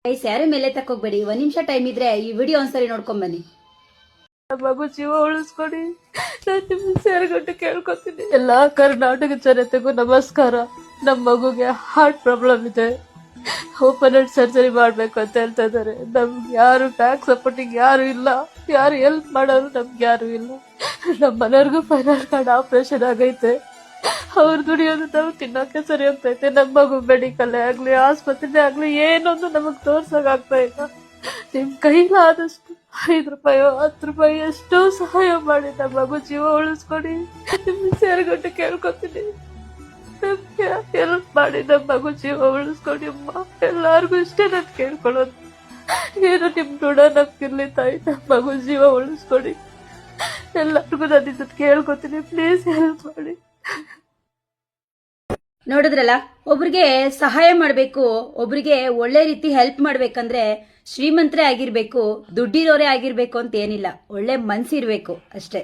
ಸ್ಯಾರಿ ಮೇಲೆ ತಕ್ಕೋಗ್ಬೇಡಿ, 1 ನಿಮಿಷ ಟೈಮ್ ಇದ್ರೆ ಈ ವಿಡಿಯೋ ಒಂದ್ಸರಿ ನೋಡ್ಕೊಂಡ್ ಬನ್ನಿ. ಮಗು ಜೀವ ಉಳಿಸ್ಕೊಡಿ. ನಾನು ನಿಮ್ಗೆ ಸೇರ್ಗಟ್ಟು ಕೇಳ್ಕೊತೀನಿ. ಎಲ್ಲಾ ಕರ್ನಾಟಕ ಜನತೆಗೂ ನಮಸ್ಕಾರ. ನಮ್ಮ ಮಗುಗೆ ಹಾರ್ಟ್ ಪ್ರಾಬ್ಲಮ್ ಇದೆ, ಓಪನ್ ಹಾರ್ಟ್ ಸರ್ಜರಿ ಮಾಡ್ಬೇಕು ಅಂತ ಹೇಳ್ತಾ ಇದಾರೆ. ನಮ್ಗೆ ಯಾರು ಬ್ಯಾಕ್ ಸಪೋರ್ಟಿಂಗ್ ಯಾರು ಇಲ್ಲ, ಯಾರು ಹೆಲ್ಪ್ ಮಾಡೋರು ನಮ್ಗೆ ಯಾರು ಇಲ್ಲ. ನಮ್ಮ ಮನೆಯವ್ರಿಗೂ ಫೈನಲ್ ಕಾರ್ಡ್ ಆಪರೇಷನ್ ಆಗೈತೆ. ಅವ್ರು ದುಡಿಯೋದು ನಾವು ತಿನ್ನೋಕೆ ಸರಿ ಹೋಗ್ತೈತೆ. ನಮ್ಮ ಮಗು ಮೆಡಿಕಲ್ ಆಗ್ಲಿ ಆಸ್ಪತ್ರೆ ಆಗ್ಲಿ ಏನೊಂದು ನಮಗ್ ತೋರ್ಸಕ್ ಆಗ್ತಾ ಇಲ್ಲ. ನಿಮ್ ಕೈಲಾದಷ್ಟು 5 ರೂಪಾಯಿ 10 ರೂಪಾಯಿ ಎಷ್ಟೋ ಸಹಾಯ ಮಾಡಿ ನಮ್ಮ ಮಗು ಜೀವ ಉಳಿಸ್ಕೊಡಿ. ನಿಮ್ಗೆ ಸೇರ್ಗಟ್ಟು ಕೇಳ್ಕೊತೀನಿ. ನಮ್ಗೆ ಹೆಲ್ಪ್ ಮಾಡಿ ನಮ್ಮ ಮಗು ಜೀವ ಉಳಿಸ್ಕೊಡಿ ಅಮ್ಮ. ಎಲ್ಲಾರ್ಗು ಇಷ್ಟೇ ನಾನು ಕೇಳ್ಕೊಳ್ಳೋದು. ಏನು ನಿಮ್ ಋಣ ನಮ್ಗಿರ್ಲಿ ತಾಯಿ, ನಮ್ಮ ಮಗು ಜೀವ ಉಳಿಸ್ಕೊಡಿ. ಎಲ್ಲರಿಗೂ ನಾನು ಇದನ್ನ ಕೇಳ್ಕೊತೀನಿ, ಪ್ಲೀಸ್ ಹೆಲ್ಪ್ ಮಾಡಿ. ನೋಡಿದ್ರಲ್ಲ, ಒಬ್ರಿಗೆ ಸಹಾಯ ಮಾಡಬೇಕು, ಒಬ್ರಿಗೆ ಒಳ್ಳೆ ರೀತಿ ಹೆಲ್ಪ್ ಮಾಡ್ಬೇಕಂದ್ರೆ ಶ್ರೀಮಂತರೇ ಆಗಿರ್ಬೇಕು, ದುಡ್ಡಿರೋರೇ ಆಗಿರ್ಬೇಕು ಅಂತ ಏನಿಲ್ಲ, ಒಳ್ಳೆ ಮನ್ಸಿರ್ಬೇಕು ಅಷ್ಟೇ.